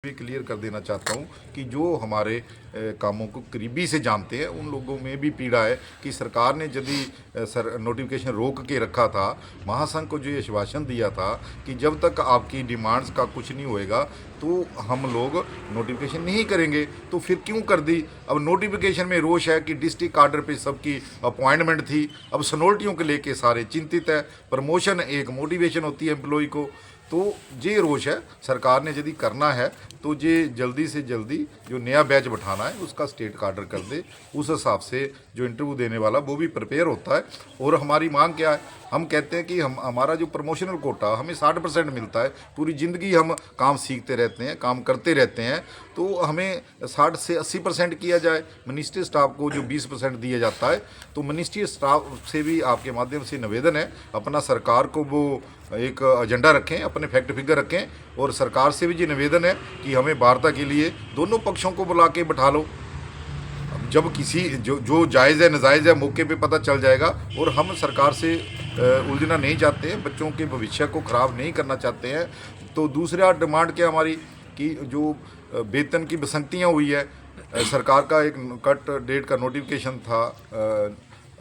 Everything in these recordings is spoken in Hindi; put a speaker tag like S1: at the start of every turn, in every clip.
S1: भी क्लियर कर देना चाहता हूं कि जो हमारे कामों को करीबी से जानते हैं उन लोगों में भी पीड़ा है कि सरकार ने यदि नोटिफिकेशन रोक के रखा था, महासंघ को जो ये आश्वासन दिया था कि जब तक आपकी डिमांड्स का कुछ नहीं होएगा तो हम लोग नोटिफिकेशन नहीं करेंगे, तो फिर क्यों कर दी। अब नोटिफिकेशन में रोष है कि डिस्ट्रिक्ट आर्डर पे सबकी अपॉइंटमेंट थी, अब सनोल्टियों को लेके सारे चिंतित है। प्रमोशन एक मोटिवेशन होती है एम्प्लॉय को, तो ये रोष है। सरकार ने यदि करना है तो ये जल्दी से जल्दी जो नया बैच बैठाना है उसका स्टेट कार्डर कर दे, उस हिसाब से जो इंटरव्यू देने वाला वो भी प्रिपेयर होता है। और हमारी मांग क्या है, हम कहते हैं कि हमारा जो प्रमोशनल कोटा हमें 60% मिलता है, पूरी ज़िंदगी हम काम सीखते रहते हैं, काम करते रहते हैं, तो हमें 60 से 80% किया जाए। मिनिस्ट्री स्टाफ को जो 20% दिया जाता है, तो मिनिस्ट्री स्टाफ से भी आपके माध्यम से निवेदन है, अपना सरकार को वो एक एजेंडा रखें, अपने फैक्ट फिगर रखें। और सरकार से भी ये निवेदन है कि हमें वार्ता के लिए दोनों पक्षों को बुला के बैठा लो। जब किसी जो जायज़ है नाजायज़ है मौके पे पता चल जाएगा। और हम सरकार से उलझना नहीं चाहते हैं, बच्चों के भविष्य को ख़राब नहीं करना चाहते हैं। तो दूसरा डिमांड क्या हमारी कि जो वेतन की विसंगतियाँ हुई है, सरकार का एक कट डेट का नोटिफिकेशन था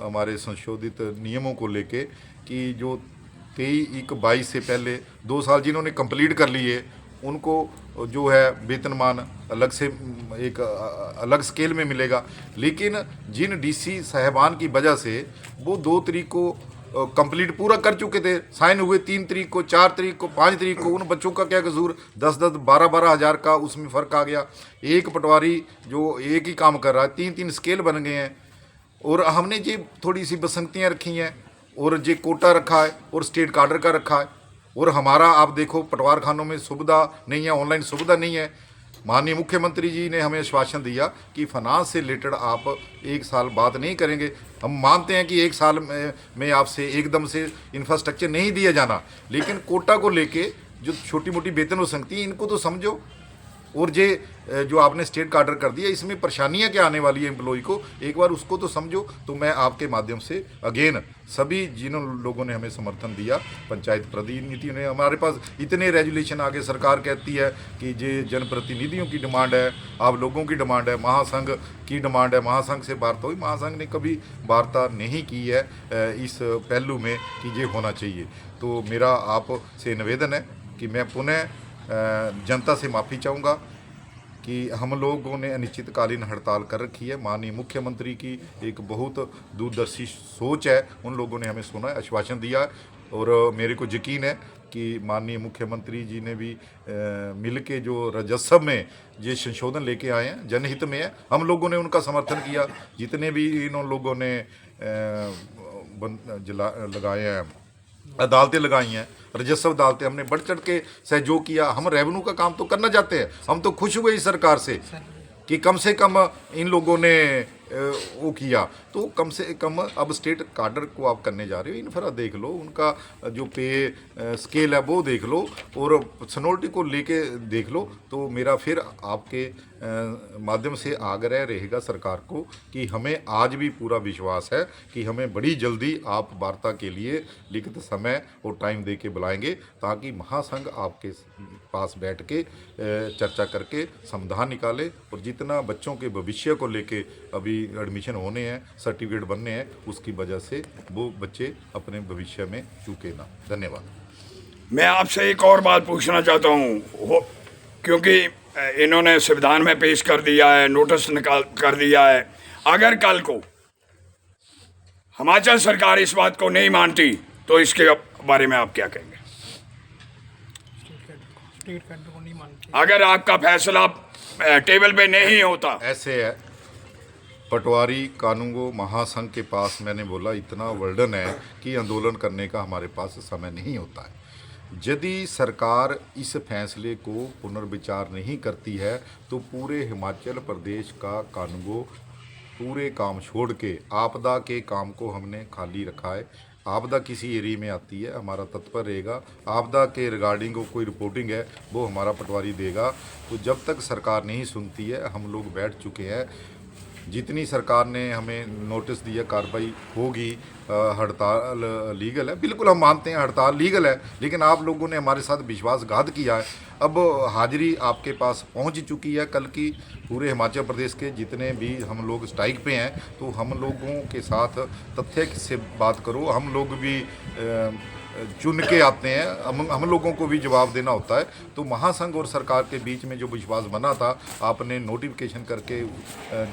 S1: हमारे संशोधित नियमों को लेके कि जो 23/1/22 से पहले 2 साल जिन्होंने कंप्लीट कर लिए उनको जो है वेतनमान अलग से एक अलग स्केल में मिलेगा। लेकिन जिन डीसी साहबान की वजह से वो 2 तारीख को कंप्लीट पूरा कर चुके थे, साइन हुए 3 तारीख को, 4 तारीख को, 5 तारीख को, उन बच्चों का क्या कसूर। 10-10, 12-12 हज़ार का उसमें फ़र्क आ गया। एक पटवारी जो एक ही काम कर रहा है, 3-3 स्केल बन गए हैं। और हमने ये थोड़ी सी बसंतियाँ रखी हैं और जे कोटा रखा है और स्टेट कार्डर का रखा है। और हमारा आप देखो पटवार खानों में सुविधा नहीं है, ऑनलाइन सुविधा नहीं है। माननीय मुख्यमंत्री जी ने हमें आश्वासन दिया कि फाइनेंस से रिलेटेड आप 1 साल बात नहीं करेंगे। हम मानते हैं कि 1 साल में आपसे एकदम से इंफ्रास्ट्रक्चर नहीं दिया जाना, लेकिन कोटा को लेके जो छोटी मोटी वेतन हो सकती है इनको तो समझो। और ये जो आपने स्टेट कार्डर कर दिया इसमें परेशानियां क्या आने वाली है एम्प्लॉय को, एक बार उसको तो समझो। तो मैं आपके माध्यम से अगेन सभी जिन लोगों ने हमें समर्थन दिया, पंचायत प्रतिनिधियों ने, हमारे पास इतने रेजुलेशन आगे सरकार कहती है कि ये जनप्रतिनिधियों की डिमांड है, आप लोगों की डिमांड है, महासंघ की डिमांड है, महासंघ से वार्ता हुई। महासंघ ने कभी वार्ता नहीं की है इस पहलू में कि ये होना चाहिए। तो मेरा आपसे निवेदन है कि मैं पुनः जनता से माफ़ी चाहूँगा कि हम लोगों ने अनिश्चितकालीन हड़ताल कर रखी है। माननीय मुख्यमंत्री की एक बहुत दूरदर्शी सोच है, उन लोगों ने हमें सुना है, आश्वासन दिया है। और मेरे को यकीन है कि माननीय मुख्यमंत्री जी ने भी मिल के जो राजस्व में ये संशोधन लेके आए हैं जनहित में है, हम लोगों ने उनका समर्थन किया। जितने भी इन लोगों ने लगाए हैं, अदालतें लगाई हैं, राजस्व अदालतें, हमने बढ़ चढ़ के सहयोग किया। हम रेवेन्यू का काम तो करना चाहते हैं, हम तो खुश हुए इस सरकार से कि कम से कम इन लोगों ने वो किया। तो कम से कम अब स्टेट कार्डर को आप करने जा रहे हो, इन्फ्रा देख लो, उनका जो पे स्केल है वो देख लो और सनोल्टी को लेके देख लो। तो मेरा फिर आपके माध्यम से आग्रह रहेगा सरकार को कि हमें आज भी पूरा विश्वास है कि हमें बड़ी जल्दी आप वार्ता के लिए लिखित समय और टाइम दे के बुलाएंगे, ताकि महासंघ आपके पास बैठ के चर्चा करके समाधान निकाले। और जितना बच्चों के भविष्य को लेके अभी एडमिशन होने हैं, सर्टिफिकेट बनने हैं, उसकी वजह से वो बच्चे अपने भविष्य में चूके ना। धन्यवाद।
S2: मैं आपसे एक और बात पूछना चाहता हूँ, क्योंकि इन्होंने संविधान में पेश कर दिया है, नोटिस निकाल कर दिया है, अगर कल को हिमाचल सरकार इस बात को नहीं मानती तो इसके बारे में आप क्या कहेंगे?
S3: स्टेट को नहीं मानती,
S2: अगर आपका फैसला टेबल पे नहीं होता।
S1: ऐसे है, पटवारी कानूनगो महासंघ के पास मैंने बोला इतना वर्डन है कि आंदोलन करने का हमारे पास समय नहीं होता है। यदि सरकार इस फैसले को पुनर्विचार नहीं करती है तो पूरे हिमाचल प्रदेश का कानूनगो पूरे काम छोड़ के आपदा के काम को हमने खाली रखा है। आपदा किसी एरिया में आती है, हमारा तत्पर रहेगा। आपदा के रिगार्डिंग कोई रिपोर्टिंग है वो हमारा पटवारी देगा। तो जब तक सरकार नहीं सुनती है, हम लोग बैठ चुके हैं जितनी सरकार ने हमें नोटिस दिया कार्रवाई होगी। हड़ताल लीगल है, बिल्कुल हम मानते हैं हड़ताल लीगल है, लेकिन आप लोगों ने हमारे साथ विश्वासघात किया है। अब हाजिरी आपके पास पहुंच चुकी है। कल की पूरे हिमाचल प्रदेश के जितने भी हम लोग स्ट्राइक पे हैं, तो हम लोगों के साथ तथ्य से बात करो। हम लोग भी चुन के आते हैं, हम लोगों को भी जवाब देना होता है। तो महासंघ और सरकार के बीच में जो विश्वास बना था, आपने नोटिफिकेशन करके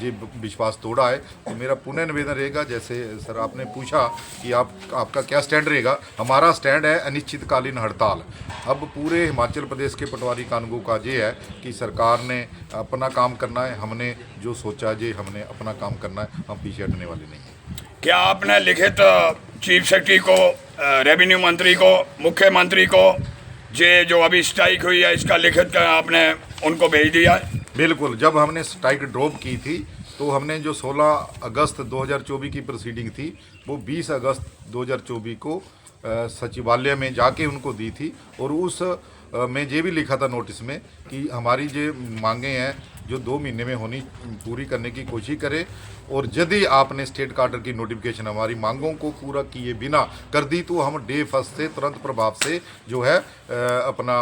S1: जो विश्वास तोड़ा है। तो मेरा पुनः निवेदन रहेगा, जैसे सर आपने पूछा कि आपका क्या स्टैंड रहेगा, हमारा स्टैंड है अनिश्चितकालीन हड़ताल। अब पूरे हिमाचल प्रदेश के पटवारी कानूनगो का ये है कि सरकार ने अपना काम करना है, हमने जो सोचा जे हमने अपना काम करना है, हम पीछे हटने वाले नहीं हैं।
S2: क्या आपने लिखित चीफ सेक्रेटरी को, रेवेन्यू मंत्री को, मुख्यमंत्री को जे जो अभी स्ट्राइक हुई है इसका लिखित आपने उनको भेज दिया है?
S1: बिल्कुल, जब हमने स्ट्राइक ड्रॉप की थी तो हमने जो 16 अगस्त 2024 की प्रोसीडिंग थी वो 20 अगस्त 2024 को सचिवालय में जाके उनको दी थी। और उस में ये भी लिखा था नोटिस में कि हमारी जो मांगे हैं जो 2 महीने में होनी पूरी करने की कोशिश करें, और यदि आपने स्टेट कार्डर की नोटिफिकेशन हमारी मांगों को पूरा किए बिना कर दी तो हम डे फर्स्ट से तुरंत प्रभाव से जो है अपना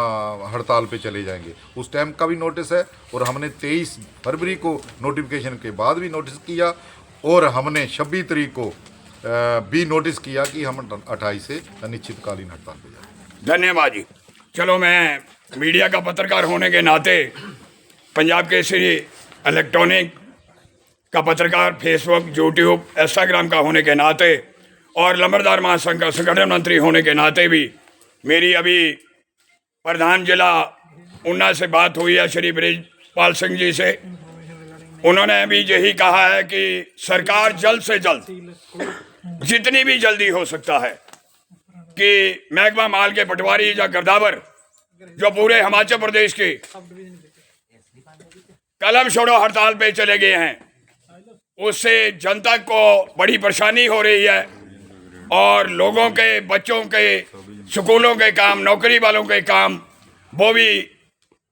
S1: हड़ताल पे चले जाएंगे। उस टाइम का भी नोटिस है, और हमने 23 फरवरी को नोटिफिकेशन के बाद भी नोटिस किया, और हमने 26 तारीख को भी नोटिस किया कि हम 28 से अनिश्चितकालीन हड़ताल पे जाएंगे।
S2: धन्यवाद जी। चलो, मैं मीडिया का पत्रकार होने के नाते, पंजाब केसरी इलेक्ट्रॉनिक का पत्रकार, फेसबुक, यूट्यूब, इंस्टाग्राम का होने के नाते, और लंबरदार महासंघ का संगठन मंत्री होने के नाते भी मेरी अभी प्रधान जिला ऊना से बात हुई है श्री बृजपाल सिंह जी से। उन्होंने भी यही कहा है कि सरकार जल्द से जल्द, जितनी भी जल्दी हो सकता है, कि महकमा माल के पटवारी या गिरदावर जो पूरे हिमाचल प्रदेश के कलम छोड़ो हड़ताल पे चले गए हैं, उससे जनता को बड़ी परेशानी हो रही है, और लोगों के, बच्चों के स्कूलों के काम, नौकरी वालों के काम, वो भी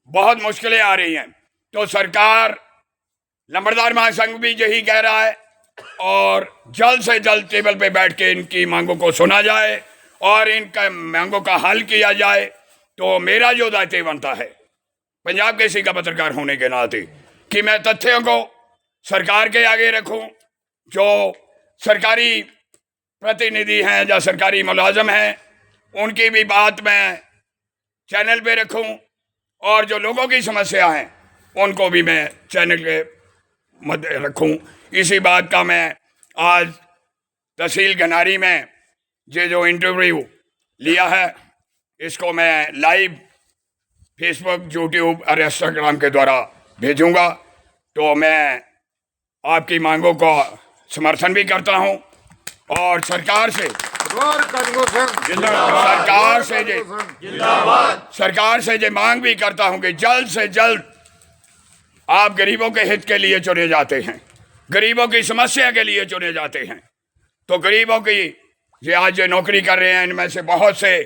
S2: बहुत मुश्किलें आ रही हैं। तो सरकार, लंबरदार महासंघ भी यही कह रहा है, और जल्द से जल्द टेबल पे बैठ के इनकी मांगों को सुना जाए और इनका मांगों का हल किया जाए। तो मेरा जो दायित्व बनता है पंजाब केसरी का पत्रकार होने के नाते कि मैं तथ्यों को सरकार के आगे रखूं, जो सरकारी प्रतिनिधि हैं या सरकारी मुलाजम हैं उनकी भी बात मैं चैनल पे रखूं, और जो लोगों की समस्या हैं उनको भी मैं चैनल के मध्य रखूं। इसी बात का मैं आज तहसील गनारी में ये जो इंटरव्यू लिया है, इसको मैं लाइव फेसबुक, यूट्यूब और इंस्टाग्राम के द्वारा भेजूंगा। तो मैं आपकी मांगों को समर्थन भी करता हूं, और सरकार से ये मांग भी करता हूं कि जल्द से जल्द, आप गरीबों के हित के लिए चुने जाते हैं, गरीबों की समस्या के लिए चुने जाते हैं। तो गरीबों की ये आज जो नौकरी कर रहे हैं, इनमें से बहुत से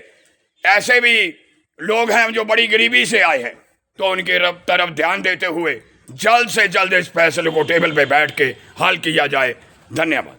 S2: ऐसे भी लोग हैं जो बड़ी गरीबी से आए हैं, तो उनकी तरफ ध्यान देते हुए जल्द से जल्द इस फैसले को टेबल पे बैठ के हल किया जाए। धन्यवाद।